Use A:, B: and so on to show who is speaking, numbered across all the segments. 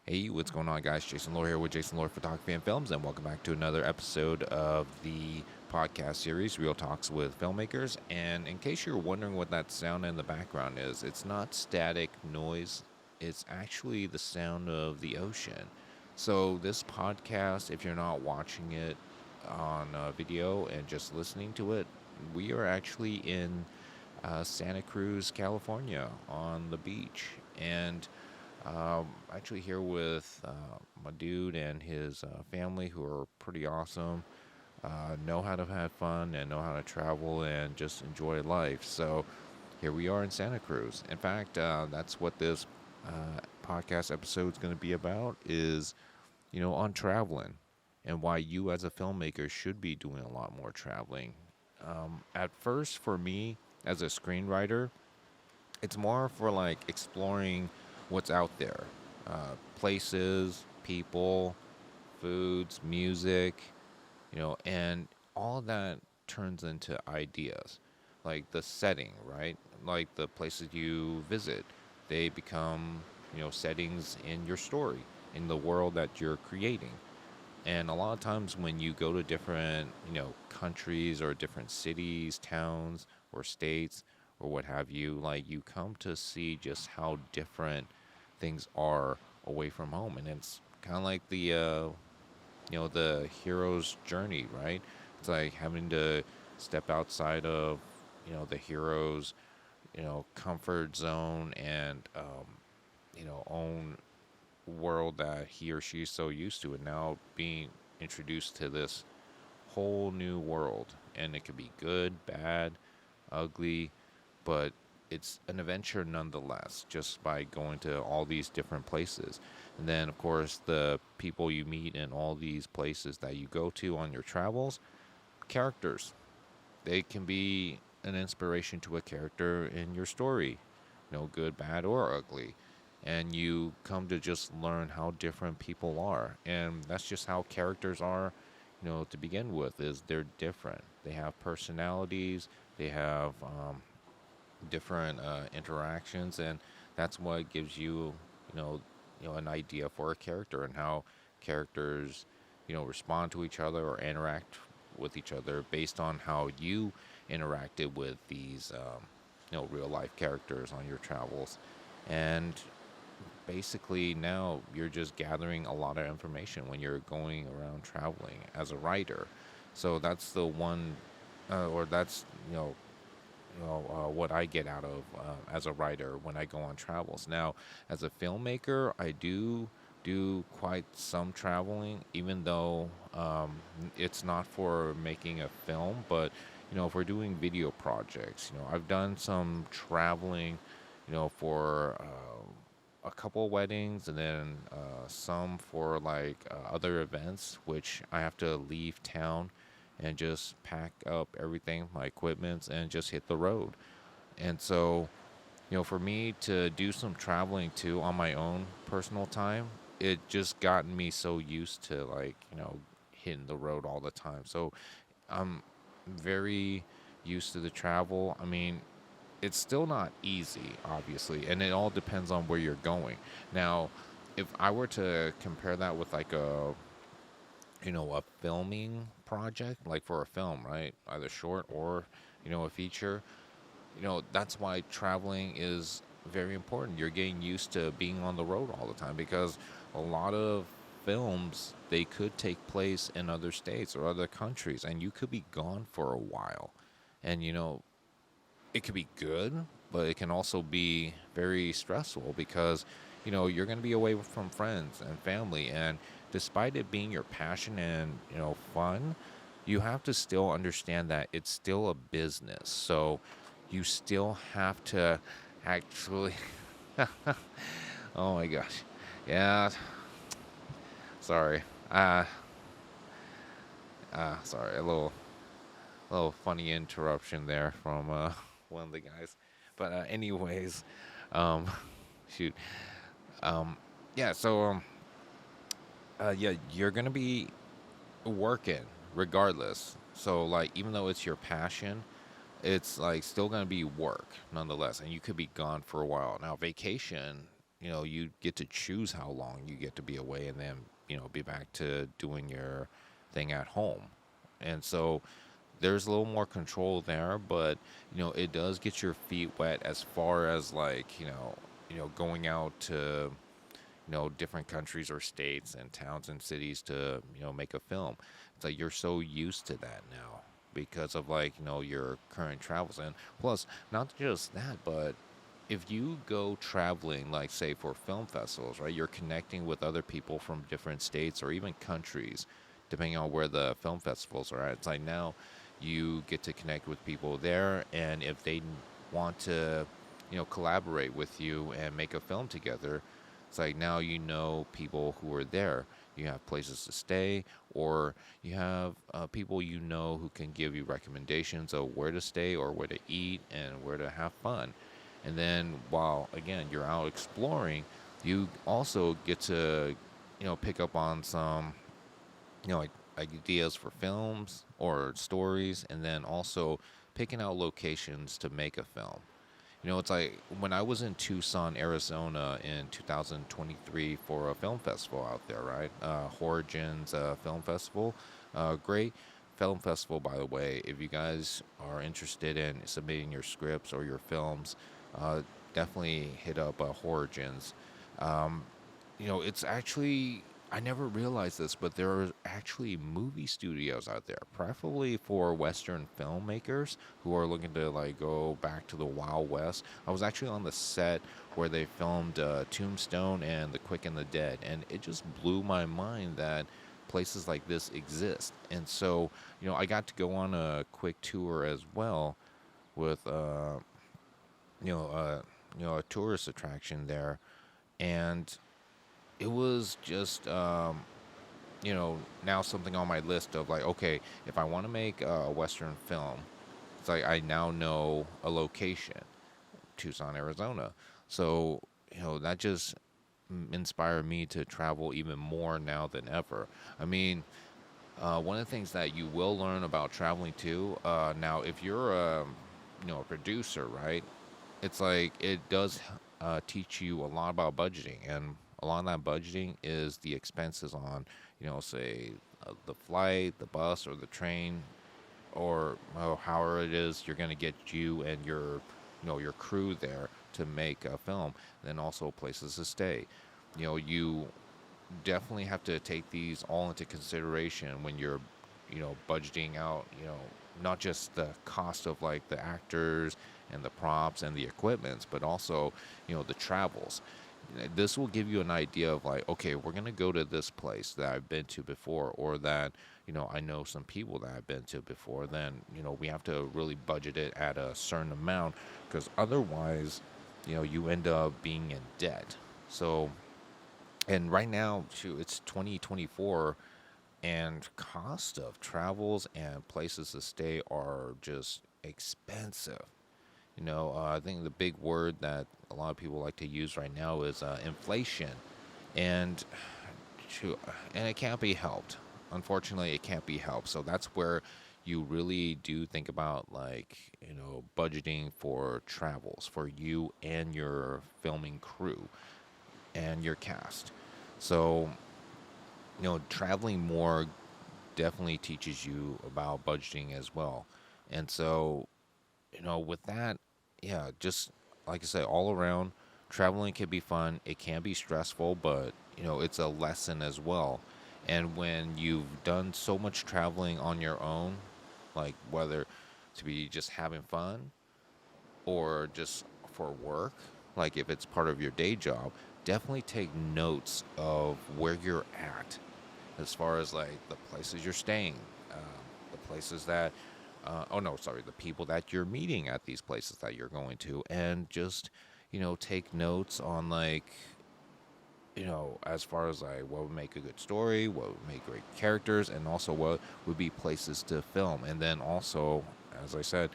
A: Hey, what's going on, guys? Jason Lore here with Jason Lore Photography and Films, and welcome back to another episode of the podcast series, Real Talks with Filmmakers. And in case you're wondering what that sound in the background is, it's not static noise, it's actually the sound of the ocean. So, this podcast, if you're not watching it on video and just listening to it, we are actually in Santa Cruz, California, on the beach. And actually here with my dude and his family, who are pretty awesome, know how to have fun and know how to travel and just enjoy life. So here we are in Santa Cruz. In fact, that's what this podcast episode is going to be about, is on traveling and why you as a filmmaker should be doing a lot more traveling. At first, for me as a screenwriter, it's more for like exploring what's out there, places, people, foods, music, and all that turns into ideas, like the setting, right? Like the places you visit, they become settings in your story, in the world that you're creating. And a lot of times when you go to different, countries or different cities, towns, or states, or what have you, like you come to see just how different things are away from home. And it's kind of like the hero's journey, right? It's like having to step outside of, the hero's, comfort zone and, own world that he or she is so used to, and now being introduced to this whole new world. And it could be good, bad, ugly, but it's an adventure nonetheless, just by going to all these different places. And then, of course, the people you meet in all these places that you go to on your travels, characters. They can be an inspiration to a character in your story, good, bad, or ugly. And you come to just learn how different people are. And that's just how characters are, to begin with, is they're different. They have personalities, they have different interactions, and that's what gives you, an idea for a character and how characters, respond to each other or interact with each other based on how you interacted with these, real life characters on your travels. And basically now you're just gathering a lot of information when you're going around traveling as a writer. So that's the one, or that's what I get out of as a writer when I go on travels. Now, as a filmmaker, I do quite some traveling, even though it's not for making a film. But if we're doing video projects, I've done some traveling, for a couple weddings, and then some for like other events, which I have to leave town and just pack up everything, my equipments, and just hit the road. And so, for me to do some traveling too on my own personal time, it just gotten me so used to, like, hitting the road all the time. So I'm very used to the travel. I mean, it's still not easy, obviously, and it all depends on where you're going. Now, if I were to compare that with like a filming project, like for a film, right? Either short or, a feature, that's why traveling is very important. You're getting used to being on the road all the time, because a lot of films, they could take place in other states or other countries, and you could be gone for a while. And, it could be good, but it can also be very stressful, because you're going to be away from friends and family, and despite it being your passion and fun, you have to still understand that it's still a business. So you still have to actually oh my gosh, yeah, sorry, sorry, a little funny interruption there from one of the guys. But anyways, um, shoot, um, yeah. So yeah, you're gonna be working regardless. So like, even though it's your passion, it's like still gonna be work nonetheless, and you could be gone for a while. Now, vacation, you get to choose how long you get to be away, and then be back to doing your thing at home. And so there's a little more control there, but it does get your feet wet as far as like going out to different countries or states and towns and cities to make a film. It's like you're so used to that now because of like your current travels. And plus, not just that, but if you go traveling, like say for film festivals, right, you're connecting with other people from different states or even countries, depending on where the film festivals are at. It's like now you get to connect with people there, and if they want to, collaborate with you and make a film together, it's like now people who are there. You have places to stay, or you have people who can give you recommendations of where to stay or where to eat and where to have fun. And then while again you're out exploring, you also get to pick up on some like ideas for films or stories, and then also picking out locations to make a film. It's like when I was in Tucson, Arizona in 2023 for a film festival out there, right? Origins Film Festival. Great film festival, by the way. If you guys are interested in submitting your scripts or your films, uh, definitely hit up Origins. Um, it's actually, I never realized this, but there are actually movie studios out there, preferably for Western filmmakers who are looking to like go back to the Wild West. I was actually on the set where they filmed Tombstone and The Quick and the Dead, and it just blew my mind that places like this exist. And so, I got to go on a quick tour as well with, you know, uh, a tourist attraction there, and it was just now something on my list of like, okay, if I want to make a Western film, it's like I now know a location, Tucson, Arizona. So, that just inspired me to travel even more now than ever. I mean, one of the things that you will learn about traveling too, now, if you're a producer, right? It's like it does teach you a lot about budgeting, and a lot of that budgeting is the expenses on, say the flight, the bus, or the train, or however it is you're going to get you and your crew there to make a film. And then also places to stay. You definitely have to take these all into consideration when you're budgeting out, not just the cost of like the actors and the props and the equipments, but also the travels. This will give you an idea of like, okay, we're going to go to this place that I've been to before, or that I know some people that I've been to before. Then we have to really budget it at a certain amount, because otherwise you end up being in debt. So, and right now, shoot, it's 2024, and cost of travels and places to stay are just expensive. I think the big word that a lot of people like to use right now is inflation, and and it can't be helped. Unfortunately, it can't be helped. So that's where you really do think about like budgeting for travels for you and your filming crew and your cast. So traveling more definitely teaches you about budgeting as well. And so, with that, yeah, just like I said, all around, traveling can be fun. It can be stressful, but, it's a lesson as well. And when you've done so much traveling on your own, like whether to be just having fun or just for work, like if it's part of your day job, definitely take notes of where you're at as far as like the places you're staying, the places that, oh no, sorry, the people that you're meeting at these places that you're going to, and just, take notes on like, as far as like what would make a good story, what would make great characters, and also what would be places to film. And then also, as I said,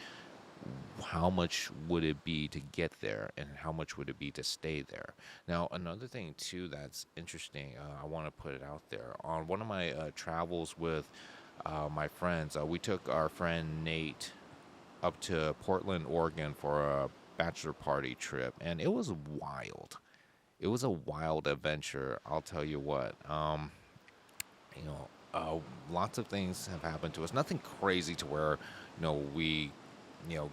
A: how much would it be to get there, and how much would it be to stay there. Now, another thing too that's interesting, I want to put it out there. On one of my travels with my friends, we took our friend Nate up to Portland, Oregon for a bachelor party trip, and it was wild. it was a wild adventure. I'll tell you what. You know, lots of things have happened to us. Nothing crazy to where, we,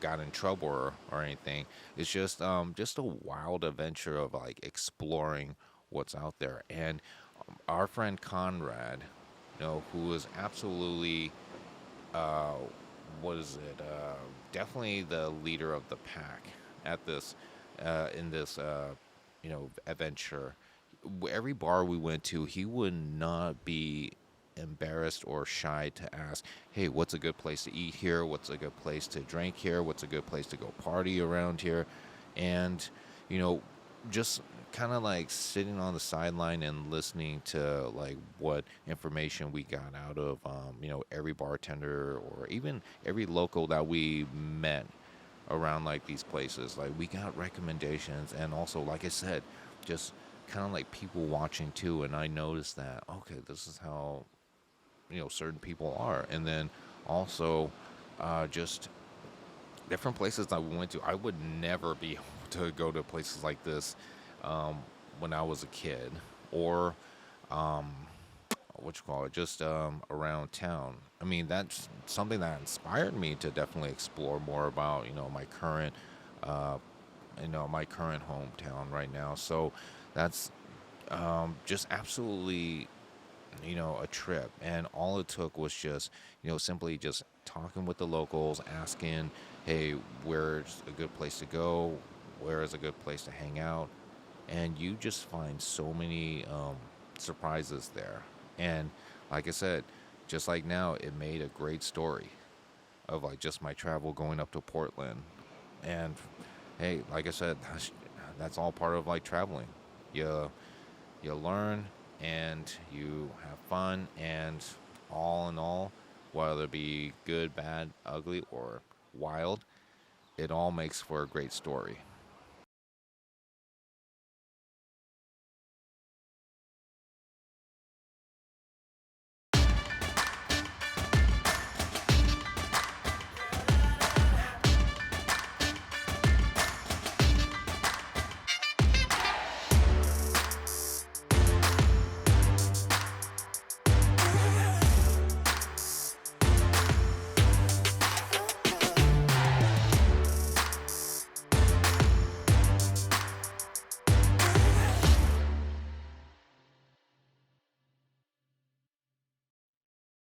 A: got in trouble or anything. It's just a wild adventure of like exploring what's out there. And our friend Conrad, who is absolutely, uh, what is it? Definitely the leader of the pack at this, in this, adventure. Every bar we went to, he would not be embarrassed or shy to ask, "Hey, what's a good place to eat here? What's a good place to drink here? What's a good place to go party around here?" And you know, just kind of like sitting on the sideline and listening to like what information we got out of every bartender or even every local that we met around like these places. Like we got recommendations, and also like I said, just kind of like people watching too. And I noticed that, okay, this is how certain people are. And then also just different places that we went to. I would never be able to go to places like this um, when I was a kid, or um, what you call it, just around town. I mean, that's something that inspired me to definitely explore more about uh, my current hometown right now. So that's just absolutely a trip. And all it took was just simply just talking with the locals, asking, hey, where's a good place to go, where is a good place to hang out. And you just find so many surprises there. And like I said, just like now, it made a great story of like just my travel going up to Portland. And hey, like I said, that's all part of like traveling. You you learn and you have fun, and all in all, whether it be good, bad, ugly, or wild, it all makes for a great story.